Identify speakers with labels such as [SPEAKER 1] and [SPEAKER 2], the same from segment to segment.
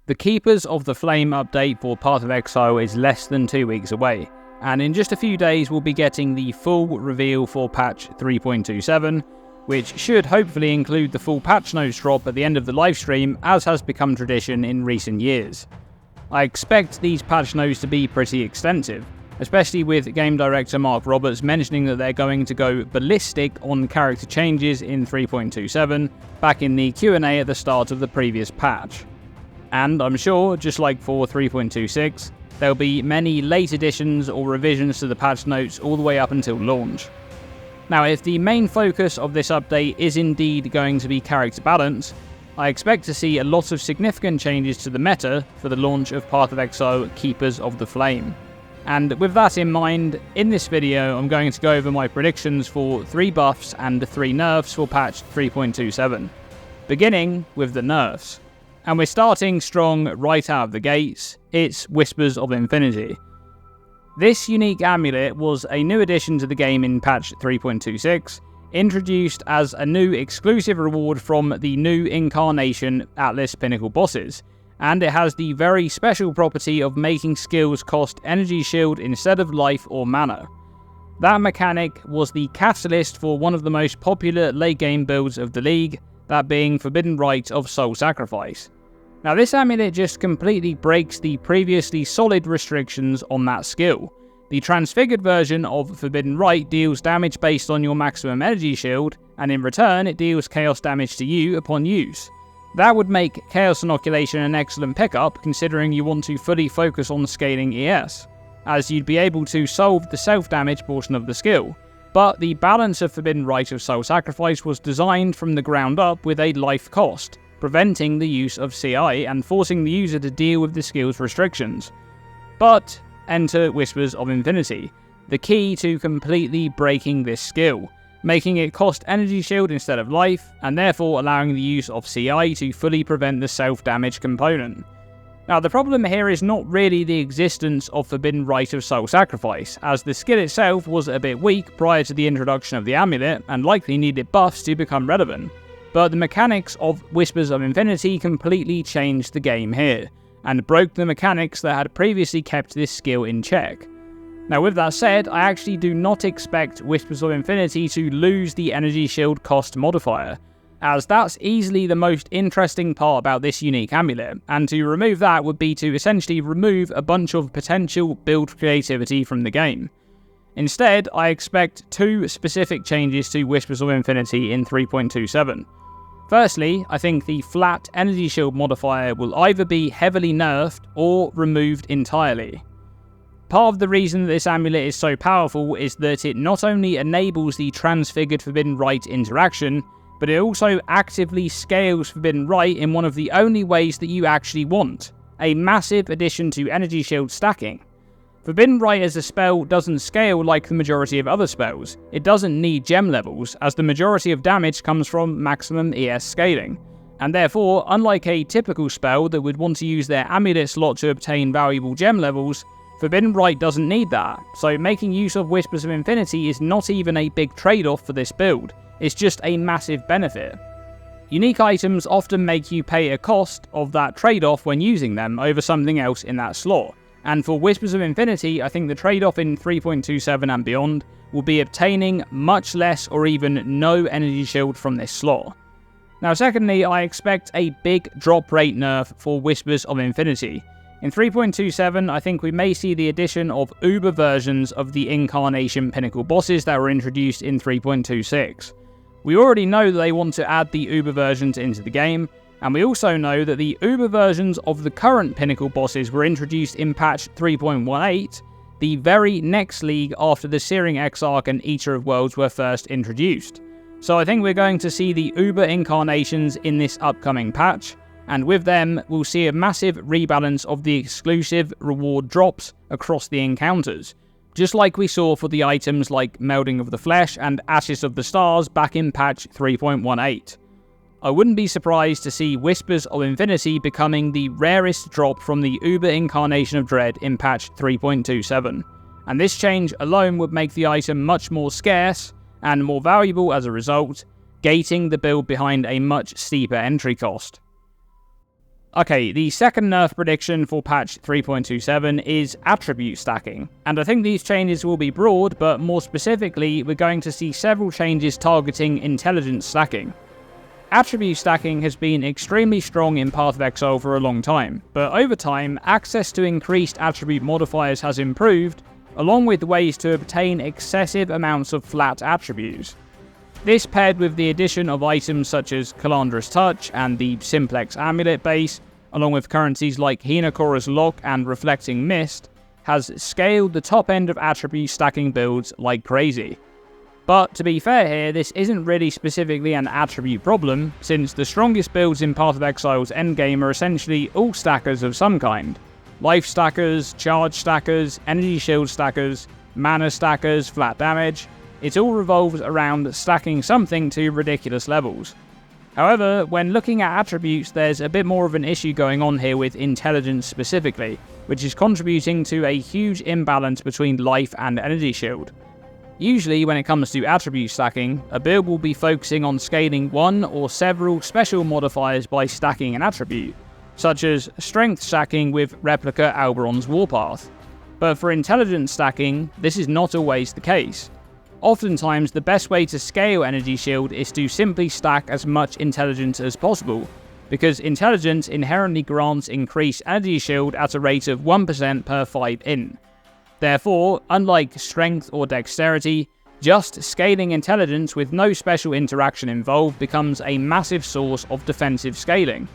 [SPEAKER 1] The Keepers of the Flame update for Path of Exile is less than 2 weeks away, and in just a few days we'll be getting the full reveal for patch 3.27, which should hopefully include the full patch notes drop at the end of the livestream, as has become tradition in recent years. I expect these patch notes to be pretty extensive, especially with game director Mark Roberts mentioning that they're going to go ballistic on character changes in 3.27 back in the Q&A at the start of the previous patch. And I'm sure, just like for 3.26, there'll be many late additions or revisions to the patch notes all the way up until launch. Now, if the main focus of this update is indeed going to be character balance, I expect to see a lot of significant changes to the meta for the launch of Path of Exile Keepers of the Flame. And with that in mind, in this video I'm going to go over my predictions for 3 buffs and 3 nerfs for patch 3.27, beginning with the nerfs. And we're starting strong right out of the gates. It's Whispers of Infinity. This unique amulet was a new addition to the game in patch 3.26, introduced as a new exclusive reward from the new Incarnation Atlas Pinnacle bosses, and it has the very special property of making skills cost energy shield instead of life or mana. That mechanic was the catalyst for one of the most popular late game builds of the league, that being Forbidden Rite of Soul Sacrifice. Now this amulet just completely breaks the previously solid restrictions on that skill. The transfigured version of Forbidden Rite deals damage based on your maximum energy shield, and in return it deals chaos damage to you upon use. That would make Chaos Inoculation an excellent pickup considering you want to fully focus on scaling ES, as you'd be able to solve the self-damage portion of the skill. But the balance of Forbidden Rite of Soul Sacrifice was designed from the ground up with a life cost, preventing the use of CI and forcing the user to deal with the skill's restrictions. But enter Whispers of Infinity, the key to completely breaking this skill, making it cost energy shield instead of life, and therefore allowing the use of CI to fully prevent the self-damage component. Now the problem here is not really the existence of Forbidden Rite of Soul Sacrifice, as the skill itself was a bit weak prior to the introduction of the amulet and likely needed buffs to become relevant, but the mechanics of Whispers of Infinity completely changed the game here, and broke the mechanics that had previously kept this skill in check. Now with that said, I actually do not expect Whispers of Infinity to lose the energy shield cost modifier, as that's easily the most interesting part about this unique amulet, and to remove that would be to essentially remove a bunch of potential build creativity from the game. Instead, I expect 2 specific changes to Whispers of Infinity in 3.27. Firstly, I think the flat energy shield modifier will either be heavily nerfed or removed entirely. Part of the reason that this amulet is so powerful is that it not only enables the Transfigured Forbidden Rite interaction, but it also actively scales Forbidden Rite in one of the only ways that you actually want, a massive addition to energy shield stacking. Forbidden Rite as a spell doesn't scale like the majority of other spells. It doesn't need gem levels, as the majority of damage comes from maximum ES scaling, and therefore, unlike a typical spell that would want to use their amulet slot to obtain valuable gem levels, Forbidden Rite doesn't need that, so making use of Whispers of Infinity is not even a big trade-off for this build. It's just a massive benefit. Unique items often make you pay a cost of that trade-off when using them over something else in that slot, and for Whispers of Infinity, I think the trade-off in 3.27 and beyond will be obtaining much less or even no energy shield from this slot. Now secondly, I expect a big drop rate nerf for Whispers of Infinity. In 3.27, I think we may see the addition of Uber versions of the Incarnation Pinnacle bosses that were introduced in 3.26. We already know that they want to add the Uber versions into the game, and we also know that the Uber versions of the current Pinnacle bosses were introduced in patch 3.18, the very next league after the Searing Exarch and Eater of Worlds were first introduced. So I think we're going to see the Uber incarnations in this upcoming patch, and with them we'll see a massive rebalance of the exclusive reward drops across the encounters, just like we saw for the items like Melding of the Flesh and Ashes of the Stars back in patch 3.18. I wouldn't be surprised to see Whispers of Infinity becoming the rarest drop from the Uber Incarnation of Dread in patch 3.27, and this change alone would make the item much more scarce and more valuable as a result, gating the build behind a much steeper entry cost. Okay, the second nerf prediction for patch 3.27 is attribute stacking, and I think these changes will be broad, but more specifically, we're going to see several changes targeting intelligence stacking. Attribute stacking has been extremely strong in Path of Exile for a long time, but over time, access to increased attribute modifiers has improved, along with ways to obtain excessive amounts of flat attributes. This, paired with the addition of items such as Calandra's Touch and the Simplex Amulet base, along with currencies like Hinakora's Lock and Reflecting Mist, has scaled the top end of attribute stacking builds like crazy. But to be fair here, this isn't really specifically an attribute problem, since the strongest builds in Path of Exile's endgame are essentially all stackers of some kind. Life stackers, charge stackers, energy shield stackers, mana stackers, flat damage. It all revolves around stacking something to ridiculous levels. However, when looking at attributes, there's a bit more of an issue going on here with intelligence specifically, which is contributing to a huge imbalance between life and energy shield. Usually, when it comes to attribute stacking, a build will be focusing on scaling one or several special modifiers by stacking an attribute, such as strength stacking with Replica Alberon's Warpath. But for intelligence stacking, this is not always the case. Oftentimes, the best way to scale energy shield is to simply stack as much intelligence as possible, because intelligence inherently grants increased energy shield at a rate of 1% per 5 in. Therefore, unlike strength or dexterity, just scaling intelligence with no special interaction involved becomes a massive source of defensive scaling.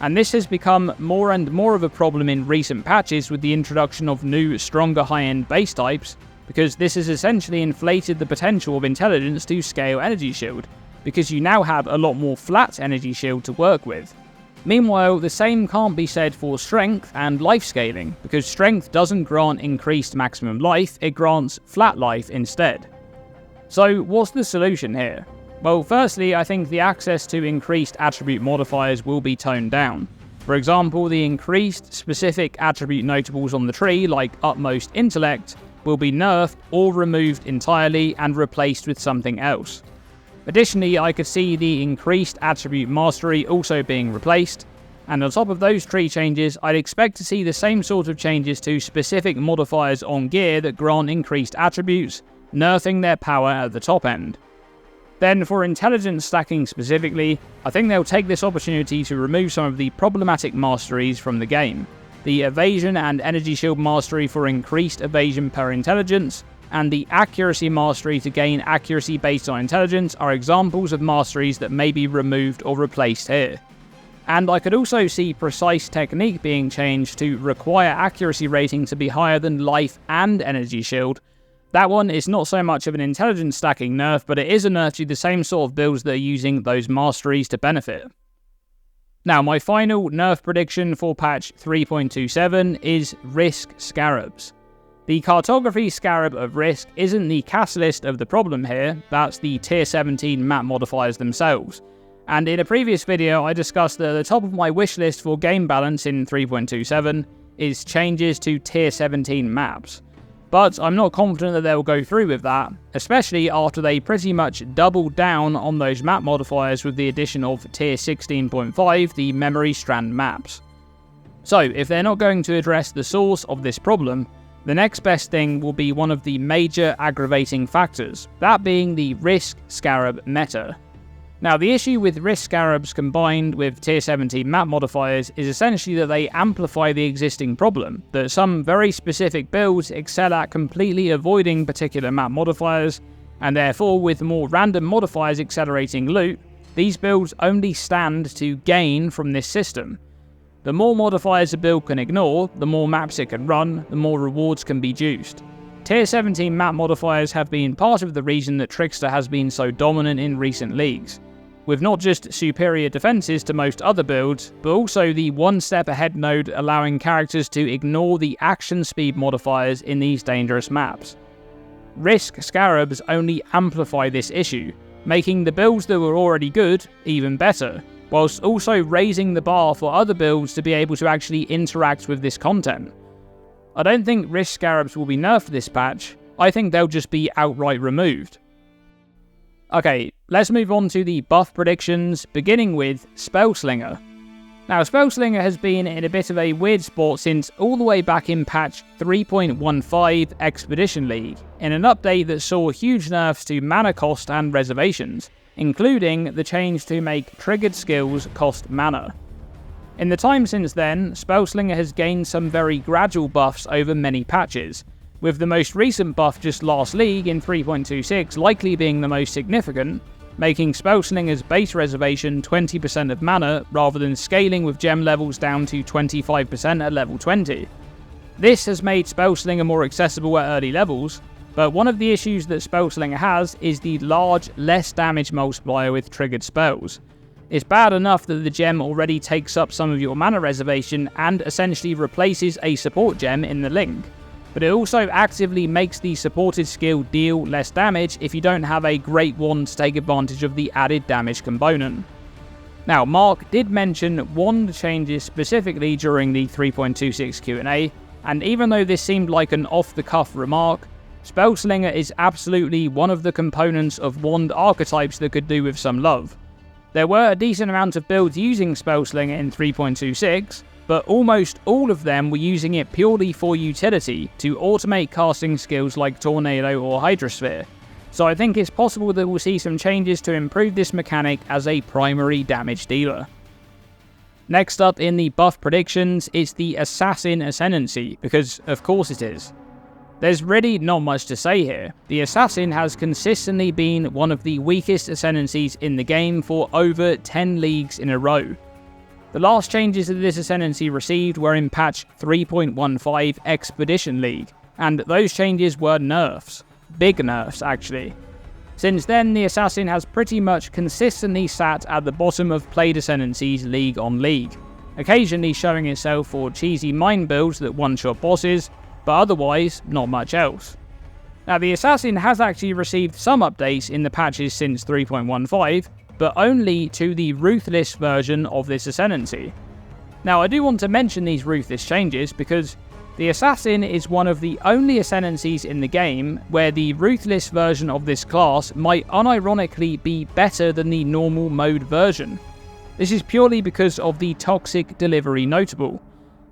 [SPEAKER 1] And this has become more and more of a problem in recent patches with the introduction of new, stronger high-end base types, because this has essentially inflated the potential of intelligence to scale energy shield, because you now have a lot more flat energy shield to work with. Meanwhile, the same can't be said for strength and life scaling, because strength doesn't grant increased maximum life, it grants flat life instead. So what's the solution here? Well, firstly, I think the access to increased attribute modifiers will be toned down. For example, the increased specific attribute notables on the tree, like Utmost Intellect, will be nerfed or removed entirely and replaced with something else. Additionally, I could see the increased attribute mastery also being replaced, and on top of those tree changes, I'd expect to see the same sort of changes to specific modifiers on gear that grant increased attributes, nerfing their power at the top end. Then for intelligence stacking specifically, I think they'll take this opportunity to remove some of the problematic masteries from the game. The evasion and energy shield mastery for increased evasion per intelligence, and the accuracy mastery to gain accuracy based on intelligence are examples of masteries that may be removed or replaced here. And I could also see precise technique being changed to require accuracy rating to be higher than life and energy shield. That one is not so much of an intelligence stacking nerf, but it is a nerf to the same sort of builds that are using those masteries to benefit. Now, my final nerf prediction for patch 3.27 is Risk Scarabs. The Cartography Scarab of Risk isn't the catalyst of the problem here, that's the tier 17 map modifiers themselves. And in a previous video, I discussed that at the top of my wishlist for game balance in 3.27 is changes to tier 17 maps. But I'm not confident that they'll go through with that, especially after they pretty much doubled down on those map modifiers with the addition of tier 16.5, the Memory Strand maps. So, if they're not going to address the source of this problem, the next best thing will be one of the major aggravating factors, that being the Risk Scarab meta. Now, the issue with Risk Scarabs combined with tier 17 map modifiers is essentially that they amplify the existing problem, that some very specific builds excel at completely avoiding particular map modifiers, and therefore with more random modifiers accelerating loot, these builds only stand to gain from this system. The more modifiers a build can ignore, the more maps it can run, the more rewards can be juiced. Tier 17 map modifiers have been part of the reason that Trickster has been so dominant in recent leagues, with not just superior defenses to most other builds, but also the one step ahead node allowing characters to ignore the action speed modifiers in these dangerous maps. Risk Scarabs only amplify this issue, making the builds that were already good even better, whilst also raising the bar for other builds to be able to actually interact with this content. I don't think Risk Scarabs will be nerfed this patch, I think they'll just be outright removed. Okay, let's move on to the buff predictions, beginning with Spellslinger. Now, Spellslinger has been in a bit of a weird spot since all the way back in patch 3.15 Expedition League, in an update that saw huge nerfs to mana cost and reservations, including the change to make triggered skills cost mana. In the time since then, Spellslinger has gained some very gradual buffs over many patches, with the most recent buff just last league in 3.26 likely being the most significant, making Spellslinger's base reservation 20% of mana rather than scaling with gem levels down to 25% at level 20. This has made Spellslinger more accessible at early levels, but one of the issues that Spellslinger has is the large, less damage multiplier with triggered spells. It's bad enough that the gem already takes up some of your mana reservation and essentially replaces a support gem in the link, but it also actively makes the supported skill deal less damage if you don't have a great wand to take advantage of the added damage component. Now, Mark did mention wand changes specifically during the 3.26 Q&A, and even though this seemed like an off-the-cuff remark, Spellslinger is absolutely one of the components of wand archetypes that could do with some love. There were a decent amount of builds using Spellslinger in 3.26, but almost all of them were using it purely for utility, to automate casting skills like Tornado or Hydrosphere. So I think it's possible that we'll see some changes to improve this mechanic as a primary damage dealer. Next up in the buff predictions is the Assassin Ascendancy, because of course it is. There's really not much to say here. The Assassin has consistently been one of the weakest Ascendancies in the game for over 10 leagues in a row. The last changes that this Ascendancy received were in patch 3.15 Expedition League, and those changes were nerfs. Big nerfs, actually. Since then, the Assassin has pretty much consistently sat at the bottom of played Ascendancies league on league, occasionally showing itself for cheesy mine builds that one-shot bosses, but otherwise, not much else. Now, the Assassin has actually received some updates in the patches since 3.15, but only to the Ruthless version of this Ascendancy. Now, I do want to mention these Ruthless changes because the Assassin is one of the only Ascendancies in the game where the Ruthless version of this class might unironically be better than the normal mode version. This is purely because of the Toxic Delivery notable.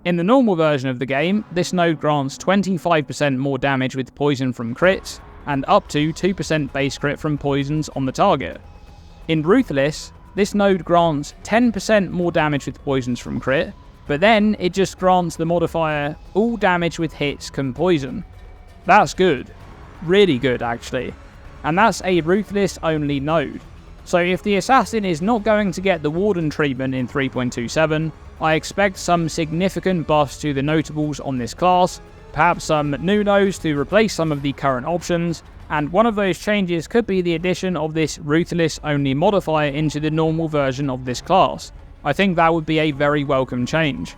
[SPEAKER 1] In the normal version of the game, this node grants 25% more damage with poison from crits, and up to 2% base crit from poisons on the target. In Ruthless, this node grants 10% more damage with poisons from crit, but then it just grants the modifier, all damage with hits can poison. That's good. Really good, actually. And that's a Ruthless only node. So if the Assassin is not going to get the Warden treatment in 3.27, I expect some significant buffs to the notables on this class, perhaps some new nodes to replace some of the current options, and one of those changes could be the addition of this Ruthless only modifier into the normal version of this class. I think that would be a very welcome change.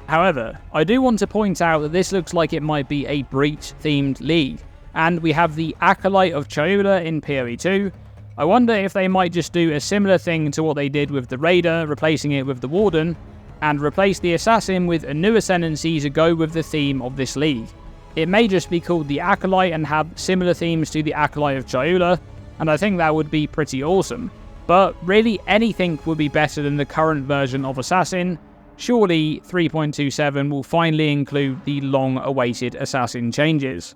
[SPEAKER 1] However, I do want to point out that this looks like it might be a Breach themed league, and we have the Acolyte of Cholula in PoE 2. I wonder if they might just do a similar thing to what they did with the Raider, replacing it with the Warden, and replace the Assassin with a new Ascendancy to go with the theme of this league. It may just be called the Acolyte and have similar themes to the Acolyte of Cholula, and I think that would be pretty awesome. But really anything would be better than the current version of Assassin. Surely 3.27 will finally include the long-awaited Assassin changes.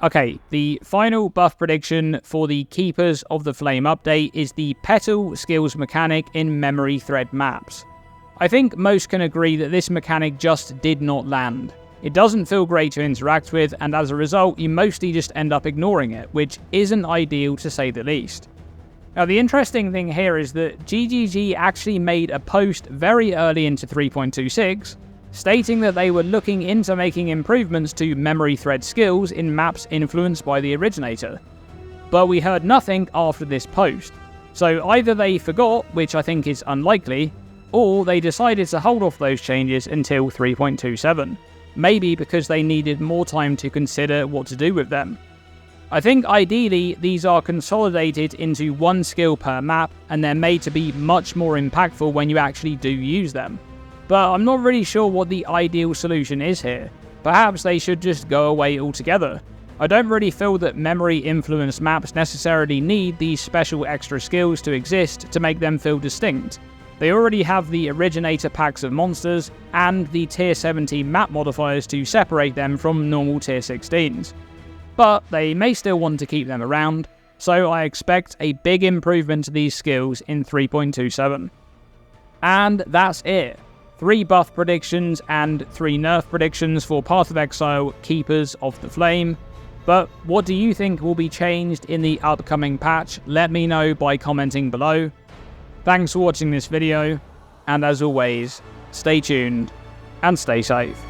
[SPEAKER 1] Okay, the final buff prediction for the Keepers of the Flame update is the Petal skills mechanic in memory thread maps. I think most can agree that this mechanic just did not land. It doesn't feel great to interact with, and as a result, you mostly just end up ignoring it, which isn't ideal to say the least. Now, the interesting thing here is that GGG actually made a post very early into 3.26, stating that they were looking into making improvements to memory thread skills in maps influenced by the originator. But we heard nothing after this post, so either they forgot, which I think is unlikely, or they decided to hold off those changes until 3.27. Maybe because they needed more time to consider what to do with them. I think ideally these are consolidated into one skill per map, and they're made to be much more impactful when you actually do use them. But I'm not really sure what the ideal solution is here. Perhaps they should just go away altogether. I don't really feel that memory influenced maps necessarily need these special extra skills to exist to make them feel distinct. They already have the originator packs of monsters and the tier 17 map modifiers to separate them from normal tier 16s. But they may still want to keep them around, so I expect a big improvement to these skills in 3.27. And that's it. 3 buff predictions and 3 nerf predictions for Path of Exile Keepers of the Flame. But what do you think will be changed in the upcoming patch? Let me know by commenting below. Thanks for watching this video, and as always, stay tuned and stay safe.